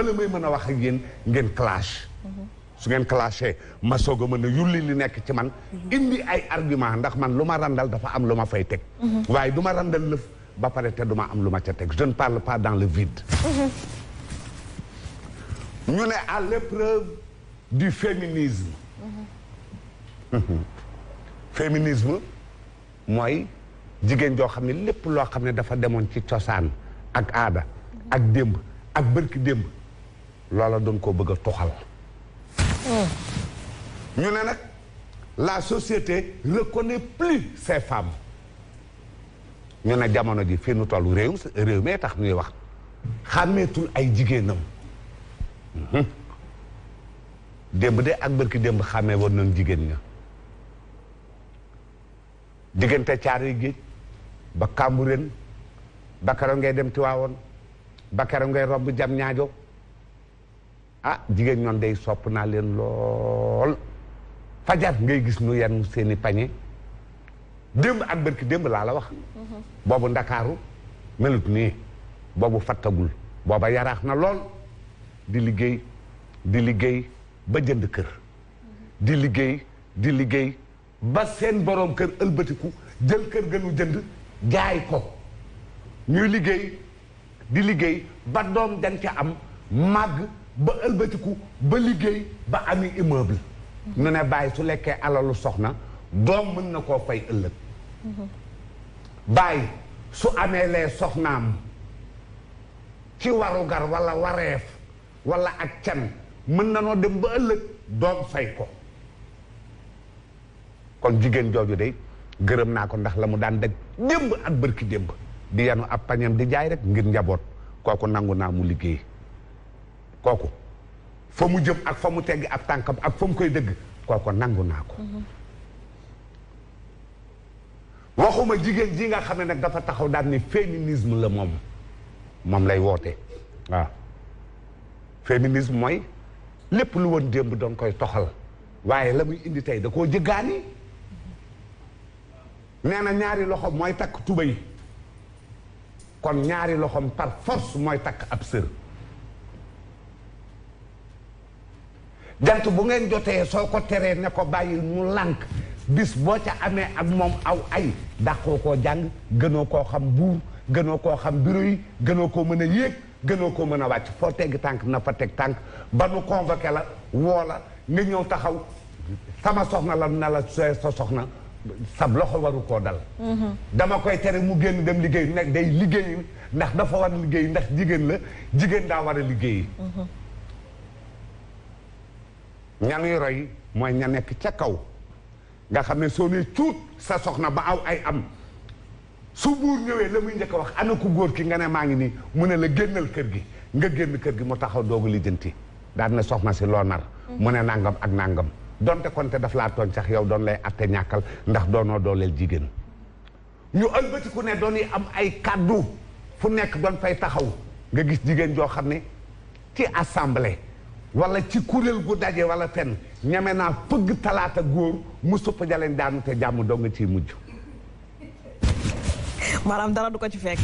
bala may mën a wax ak yéen ngeen clash. su ngeen clashé ma soog a mën a yulli li nekk ci man. indi ay argument ndax man lu ma randal dafa am lu ma fay teg. waaye du ma randal lëf ba pare te du ma am lu ma ca teg je ne parle pas dans le vide. ñu ne à l'épreuve du féminisme. féminisme mooy jigéen joo xam ne lépp loo xam ne dafa demoon ci cosaan ak aada ak démb ak bërki démb loola doon koo bëgg a tuxal. ñu ne nag la société reconnaît plus ces femmes. ñu ne jamono ji fii nu toll réew mee tax ñuy wax xàmmeetul ay jigéenam. démb de ak bërki démb xàmmee woon nañ jigéen ña. diggante Caaroy Géej ba Cambérène ba keroog ngay dem Tiwaawoon ba keroog ngay romb jam ñaajo ah jigéen ñoon day sopp naa leen lool fajar ngay gis nu yenn seeni pañe démb ak bërki démb laa la wax. boobu Ndakaaru melut nii boobu fattagul booba yaraax na lool di liggéey ba jënd kër di liggéey ba seen boroom kër ëlbatiku jël kër gënu jënd jaay ko ñuy liggéey ba doom dañ ca am màgg ba ëlbatiku ba liggéey ba ami immeuble. ñu ne bàyyi su lekkee alalu soxna doom mën na koo fay ëllëg. bàyyi su amee lee soxnaam ci warugar wala wareef wala ak can mën na noo dem ba ëllëg doom fay ko. kon jigéen jooju de gërëm naa ko ndax la mu daan deg démb ak bërki démb di yanu ab pañam di jaay rek ngir njaboot kooku nangu naa mu liggéey kooku fa mu jëm ak fa mu tegg ab tànkam ak fa mu koy dëgg kooku nangu naa ko. waxuma jigéen ji nga xam ne nag dafa taxaw daan ni féminisme la moom lay woote waaw. féminisme mooy lépp lu woon démb doon koy toxal waaye la muy indi tey da koo jëggaani. nee na ñaari loxo mooy takk tubéy kon ñaari loxom par force mooy takk ab sër. jant bu ngeen jotee soo ko teree ne ko bàyyi mu lànk bis boo ca amee ak moom aw ay dàqoo koo jàng gënoo koo xam buur gënoo koo xam bureau yi gënoo koo mën a yéeg gënoo koo mën a wàcc foo tegg tànk na fa teg tànk ba nu convoqué la woo la nga ñëw taxaw sama soxna la na la sa soxna sab loxo waru koo dal. dama koy tere mu génn dem liggéey nekk day liggéey ndax dafa war a liggéey ndax jigéen la jigéen daa war a liggéey. ñanuy roy mooy ña nekk ca kaw nga xam ne soo nee cuut sa soxna ba aw ay am su buur ñëwee la muy njëkk a wax ana ku góor ki nga ne maa ngi nii mu ne la génnal kër gi nga génn kër gi mu taxaw doogu lijjanti daal ne soxna si loo nar mu ne nangam ak nangam donte konte daf laa tooñ sax yow doon lay atte ñàkkal ndax doonoo dooleel jigéen. ñu ëlbatiku ne doon yi am ay kàddu fu nekk doon fay taxaw nga gis jigéen joo xam ne ci assemblée wala ci kuréel gu daje wala fenn ñeme naa fëgg talaata góor mu supp jaleen daanu te jàmm doo nga ciy mujj. maanaam dara du ko ci fekk.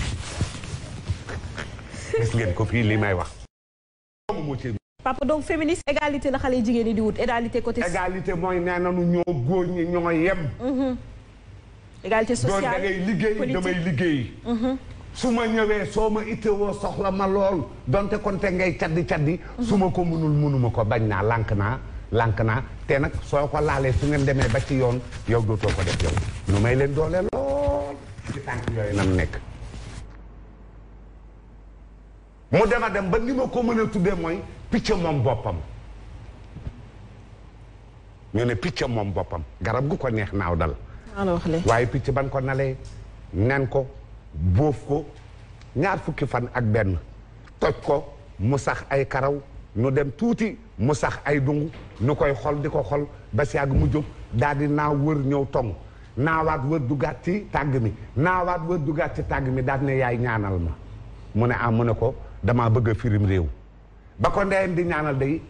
gis ngeen ko fii li may wax. papa donc féministe égalité la xale jigéen ñi di wut égalité côté. égalité mooy nee nañu ñoo góor ñi ñoo yem. égalité sociale doon da ngay liggéey damay liggéey. su ma ñëwee soo ma itteewoo soxla ma lool donte konte ngay caddi su ma ko mënuma ko bañ naa lànk naa te nag soo ko laalee su ngeen demee ba ci yoon yow dootoo ko def yow nu may leen doole lool ci tànk yooyu nam nekk mu dema dem ba ni ma ko mën a tuddee mooy picc moom boppam ñu ne picc moom boppam garab gu ko neex naaw dal waaye picc ban ko nalee nen ko bóof ko ñaar fukki fan ak benn toj ko mu sax ay karaw nu dem tuuti mu sax ay dungu nu koy xol di ko xol ba si yàgg mu jóg daal di naaw wër ñëw tong naawaat wër dugaat ci tàgg mi naawaat wër dugaat ci tàgg mi daal ne yaay ñaanal ma mu ne mu ne ko damaa bëgg a firim réew ba ko ndeyam di ñaanal day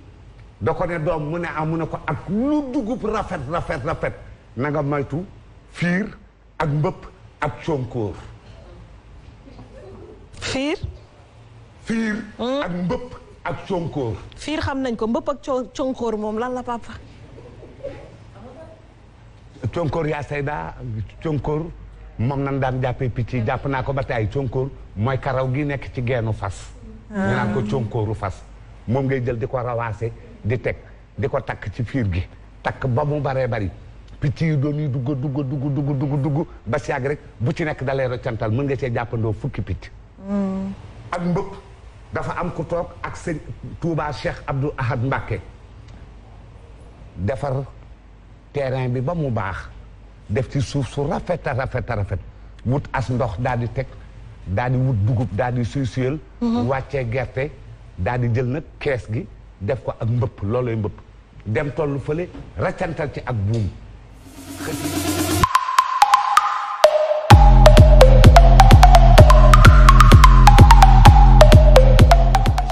da ko ne doom mu ne mu ne ko ak lu dugub rafet na nga moytu fiir ak mbëpp ak conkóor fiir ak mbëpp ak conkoor. fiir xam nañ ko mbëpp ak conkoor moom lan la papa. conkoor yaa sayda conkoor moom nan daan jàppee picc yi jàpp naa ko ba tey conkoor mooy karaw gi nekk ci geenu fas. ñu naan ko conkooru fas moom ngay jël di ko rawaase di teg di ko takk ci fiir gi takk ba mu baree bari picc yi doon yi dugg ba si yàgg rek bu ci nekk dalee roccantal mën nga cee jàppandoo fukki picc. ak mbëpp dafa am ku toog ak sëñ Touba Cheikh Abdou Ahad Mbacké defar terrain bi ba mu baax def ci suuf su rafet a rafet wut as ndox daal di teg daal di wut dugub daal di suyal wàccee gerte daal di jël nag kees gi def ko ak mbëpp looloy mbëpp dem tollu fële raccantal ci ak buum.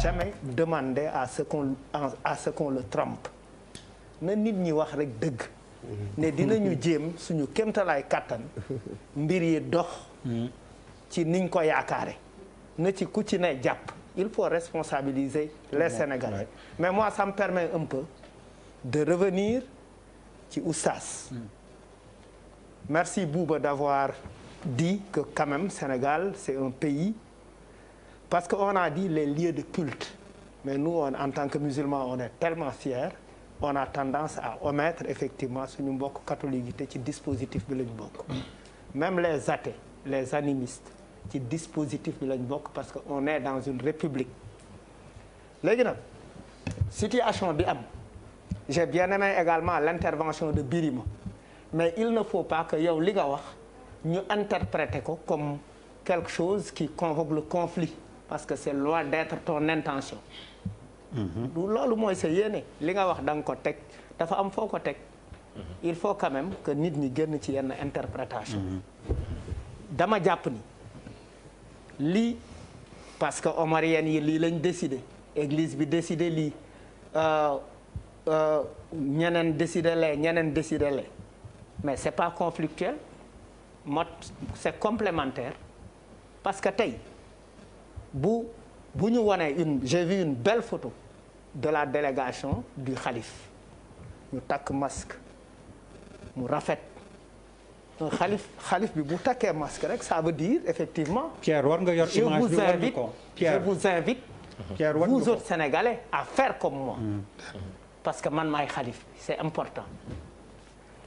Jamais demander à ce qu'on le trompe na nit ñi wax rek dëgg ne dinañu jéem suñu kéemtalaay kàttan mbir yi dox ci niñ ko yaakaare na ci ku ci ne jàpp il faut responsabiliser les Sénégalais mais moi ça me permet un peu de revenir ci Oustaz merci Bouba d'avoir dit que quand même Sénégal c'est un pays parce que on a dit les lieux de culte mais nous en tant que musulmans on est tellement fiers on a tendance à omettre effectivement suñu mbokk catholique yi te ci dispositif bi lañ bokk même les athées les animistes ci dispositif bi lañ bokk parce que on est dans une république léegi nag situation bi am j'ai bien aimé également l'intervention de Birima mais il ne faut pas que yow li nga wax ñu interpréter ko comme quelque chose qui convoque le conflit parce que c'est loin d'être ton intention loolu mooy sa yéene li nga wax da nga ko teg dafa am foo ko teg il faut quand même que nit ñi génn ci yenn interprétation dama jàpp ni lii parce que omarienne yi lii lañ décidé église bi décidé lii ñeneen décidé lee mais c'est pas conflictuel c'est complémentaire parce que tey bu ñu wonee j'ai vu une belle photo de la délégation du khalife ñu takk masque mu rafet un xalif bi bu takkee masque rek ça veut dire effectivement Pierre war nga yor image bi war ñu ko je vous invite Pierre vous autres Sénégalais à faire comme moi parce que man maay xalif bi c'est important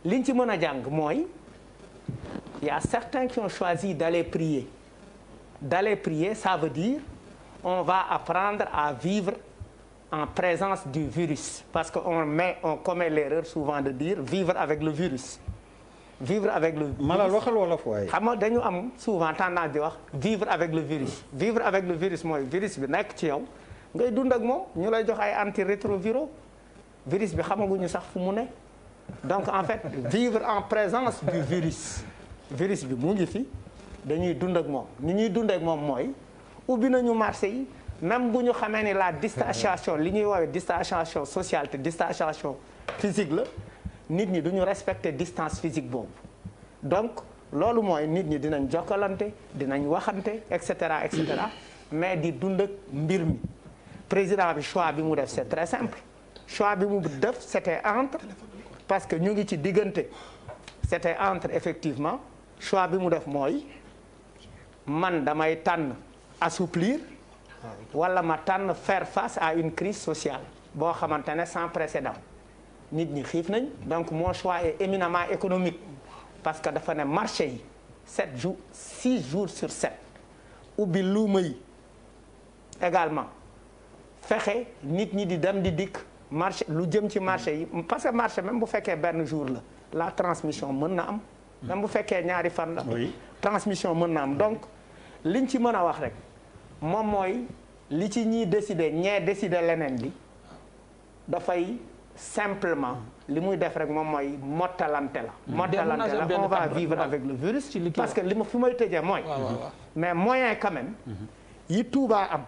liñ ci mën a jàng mooy il y a certains qui ont choisi d'aller prier ça veut dire on va apprendre à vivre en présence du virus parce que on commet l'erreur souvent de dire vivre avec le virus Malal waxal wolof waaye xam nga dañu am souvent tendance di wax vivre avec le virus mooy virus bi nekk ci yow ngay dund ak moom ñu lay jox ay antirétroviraux virus bi xamaguñu sax fu mu ne donc en fait vivre en présence du virus bi mu ngi fi dañuy dund ak moom ni ñuy dund ak moom mooy ubbi nañu marché yi même bu ñu xamee ni la distanciation li ñuy woowee distanciation sociale te distanciation physique la nit ñi duñu respecter distance physique boobu donc loolu mooy nit ñi dinañ jokkalante dinañ waxante et cetera mais di dund ak mbir mi président bi choix bi mu def c'est très simple choix bi mu def c'était entre parce que ñu ngi ci diggante c'était entre effectivement choix bi mu def mooy man damay tànn assouplir wala ma tànn faire face à une crise sociale boo xamante ne sans précédent nit ñi xiif nañ donc mon choix est éminemment économique parce que dafa ne marché yi 6 jours sur 7 ubbi luuma yi également fexe nit ñi di dem di dikk marché lu jëm ci marché yi parce que marché même bu fekkee benn jour la transmission mën na am même bu fekkee ñaari fan la transmission mën na am donc liñ ci mën a wax rek moom mooy li ci ñiy décider leneen li dafay simplement li muy def rek moom mooy mottalante la on va vivre avec le virus parce que li ma fi may tëjee mooy mais moyen quand même yi Touba am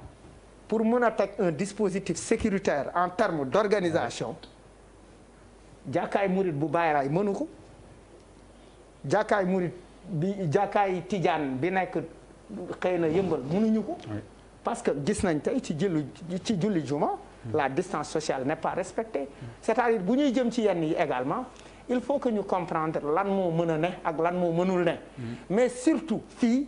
pour mën a teg un dispositif sécuritaire en termes d'organisation jàkkaay murit bu Baay mënu ko jàkkaay murit bi jàkkaay Tijaan bi nekk xëy na Yëmbal mënuñu ko parce que gis nañ tey ci julli juma la distance sociale n'est pas respectée c'est-à-dire bu ñuy jëm ci yenn yi également il faut que ñu comprendre lan moo mën a ne ak lan moo mënul ne mais surtout fii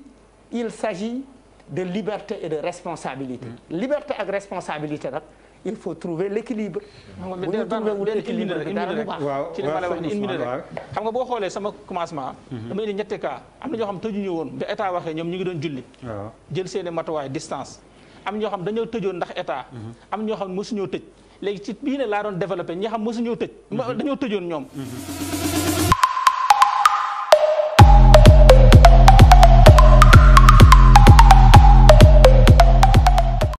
il s'agit de liberté et de responsabilité liberté ak responsabilité nag il faut trouver l'équilibre bu ñu trouver wul équilibre bi dara du baax ci li ma la wax ni une minute rek xam nga boo xoolee sama commencement dama indi ñetti cas am na ñoo xam tëjuñu woon bi état waxee ñoom ñu ngi doon julli jël seeni matuwaay distance am ñoo xam dañoo tëjoon ndax état am ñoo xam mosuñoo tëj léegi ci bii ne laa doon développé ñi xam mosuñoo tëj dañoo tëjoon ñoom